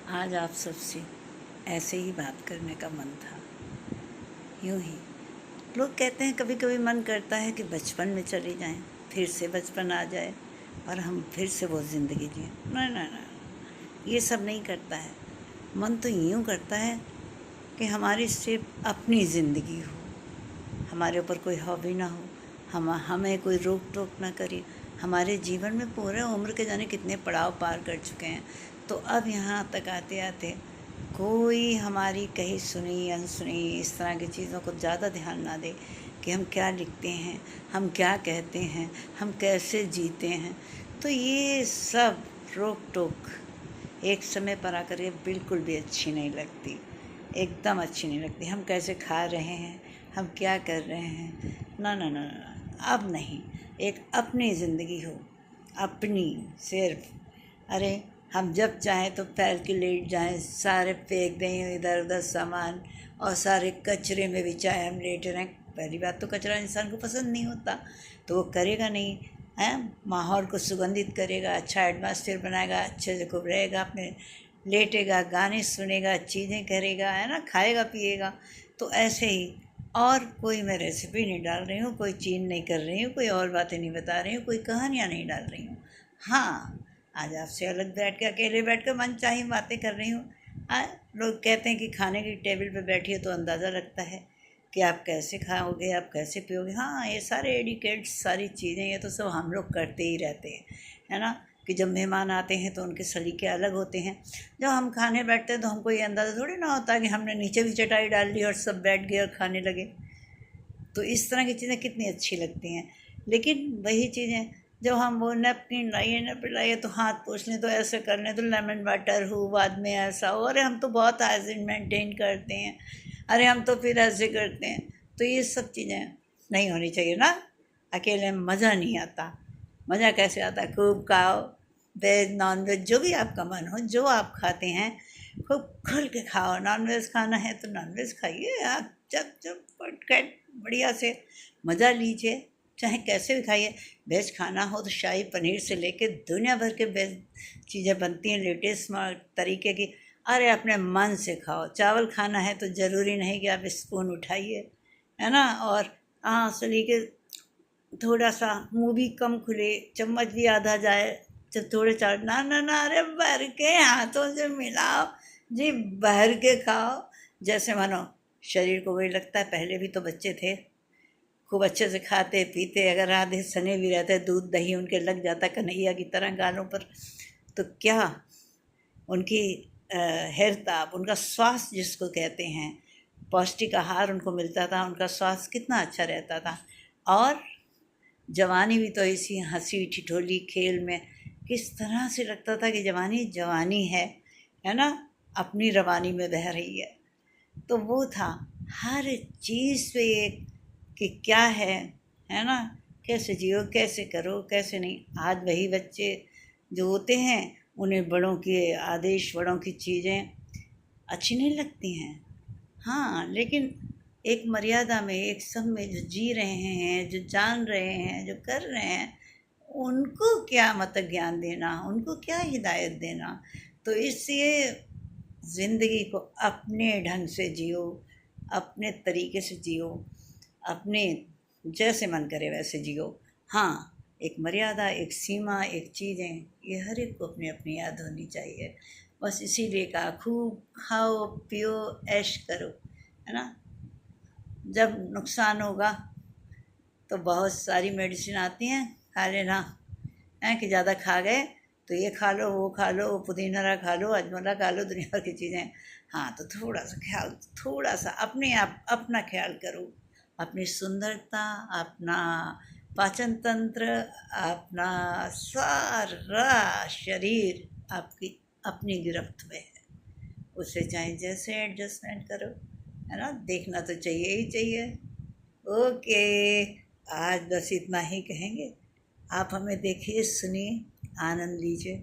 आज आप सबसे ऐसे ही बात करने का मन था। यूं ही लोग कहते हैं कभी कभी मन करता है कि बचपन में चले जाएं, फिर से बचपन आ जाए और हम फिर से वो ज़िंदगी जिएं। नहीं नहीं नहीं, ये सब नहीं करता है। मन तो यूं करता है कि हमारी सिर्फ अपनी ज़िंदगी हो, हमारे ऊपर कोई हॉबी ना हो, हमें कोई रोक टोक ना करे। हमारे जीवन में पूरे उम्र के जाने कितने पड़ाव पार कर चुके हैं, तो अब यहाँ तक आते आते कोई हमारी कही सुनी अनसुनी इस तरह की चीज़ों को ज़्यादा ध्यान ना दे कि हम क्या लिखते हैं, हम क्या कहते हैं, हम कैसे जीते हैं। तो ये सब रोक टोक एक समय पर आकर के बिल्कुल भी अच्छी नहीं लगती, एकदम अच्छी नहीं लगती। हम कैसे खा रहे हैं, हम क्या कर रहे हैं, ना ना ना ना, अब नहीं। एक अपनी ज़िंदगी हो, अपनी सिर्फ। अरे हम जब चाहें तो फैल के लेट जाएं, सारे फेंक दें इधर उधर सामान और सारे कचरे में भी चाहे हम लेट रहें। पहली बात तो कचरा इंसान को पसंद नहीं होता, तो वो करेगा नहीं है। माहौल को सुगंधित करेगा, अच्छा एटमॉस्फेयर बनाएगा, अच्छे से खूब रहेगा, अपने लेटेगा, गाने सुनेगा, चीज़ें करेगा, है ना, खाएगा पिएगा। तो ऐसे ही और कोई मैं रेसिपी नहीं डाल रही हूँ, कोई चीज़ नहीं कर रही हूँ, कोई और बातें नहीं बता रही हूँ, कोई कहानियाँ नहीं डाल रही हूँ। हाँ, आज आपसे अलग बैठ के अकेले बैठ कर मन चाही बातें कर रही हूँ। लोग कहते हैं कि खाने की टेबल पे बैठी हो तो अंदाज़ा लगता है कि आप कैसे खाओगे, आप कैसे पियोगे। हाँ, ये सारे एडिकेट्स सारी चीज़ें ये तो सब हम लोग करते ही रहते हैं, है ना। कि जब मेहमान आते हैं तो उनके सलीके अलग होते हैं। जब हम खाने बैठते हैं तो हमको ये अंदाज़ा थोड़ी ना होता कि हमने नीचे भी चटाई डाल ली और सब बैठ गए और खाने लगे। तो इस तरह की चीज़ें कितनी अच्छी लगती हैं। लेकिन वही चीज़ें जब हम वो नैपकिन लाइए नैपकिन लाइए तो हाथ पोंछ लें, तो ऐसे कर लें, तो लेमन वाटर हो, बाद में ऐसा हो, अरे हम तो बहुत हाइजीन मेंटेन करते हैं, अरे हम तो फिर ऐसे करते हैं। तो ये सब चीज़ें नहीं होनी चाहिए ना। अकेले में मज़ा नहीं आता। मज़ा कैसे आता है? खूब खाओ, वेज नॉन वेज जो भी आपका मन हो, जो आप खाते हैं खूब खुल के खाओ। नॉन वेज खाना है तो नॉन वेज खाइए, आप जब जब पट बढ़िया से मज़ा लीजिए, चाहे कैसे भी खाइए। वेज खाना हो तो शाही पनीर से लेके दुनिया भर के वेज चीज़ें बनती हैं लेटेस्ट तरीके की। अरे अपने मन से खाओ। चावल खाना है तो ज़रूरी नहीं कि आप स्पून उठाइए, है ना, और सली के थोड़ा सा मुंह भी कम खुले, चम्मच भी आधा जाए जब थोड़े चावल। ना ना ना, अरे भर के हाथों से मिलाओ जी, भर के खाओ जैसे मानो शरीर को वही लगता है। पहले भी तो बच्चे थे, खूब अच्छे से खाते पीते, अगर आधे सने भी रहते, दूध दही उनके लग जाता कन्हैया की तरह गालों पर। तो क्या उनकी हेरताब, उनका स्वास्थ्य जिसको कहते हैं, पौष्टिक आहार उनको मिलता था, उनका स्वास्थ्य कितना अच्छा रहता था। और जवानी भी तो इसी हंसी ठिठोली खेल में किस तरह से लगता था कि जवानी जवानी है ना, अपनी रवानी में बह रही है। तो वो था हर चीज़ पे एक कि क्या है ना, कैसे जियो, कैसे करो, कैसे नहीं। आज वही बच्चे जो होते हैं उन्हें बड़ों के आदेश, बड़ों की चीज़ें अच्छी नहीं लगती हैं। हाँ, लेकिन एक मर्यादा में, एक सब में जो जी रहे हैं, जो जान रहे हैं, जो कर रहे हैं, उनको क्या मत ज्ञान देना, उनको क्या हिदायत देना। तो इसलिए ज़िंदगी को अपने ढंग से जियो, अपने तरीके से जियो, अपने जैसे मन करे वैसे जियो। हाँ, एक मर्यादा, एक सीमा, एक चीज़ें, ये हर एक को अपनी अपनी याद होनी चाहिए। बस इसीलिए कहा खूब खाओ पियो ऐश करो, है ना। जब नुकसान होगा तो बहुत सारी मेडिसिन आती हैं, खा लेना है कि ज़्यादा खा गए तो ये खा लो, वो खा लो, पुदीना खा लो, अजमोला खा लो, दुनिया भर की चीज़ें। हाँ, तो थोड़ा सा ख्याल, थोड़ा सा अपने आप अपना ख्याल करो। अपनी सुंदरता, अपना पाचन तंत्र, अपना सारा शरीर आपकी अपनी गिरफ्त में है। उससे चाहे जैसे एडजस्टमेंट करो, है ना, देखना तो चाहिए ही चाहिए। ओके, आज बस इतना ही कहेंगे। आप हमें देखिए, सुनिए, आनंद लीजिए।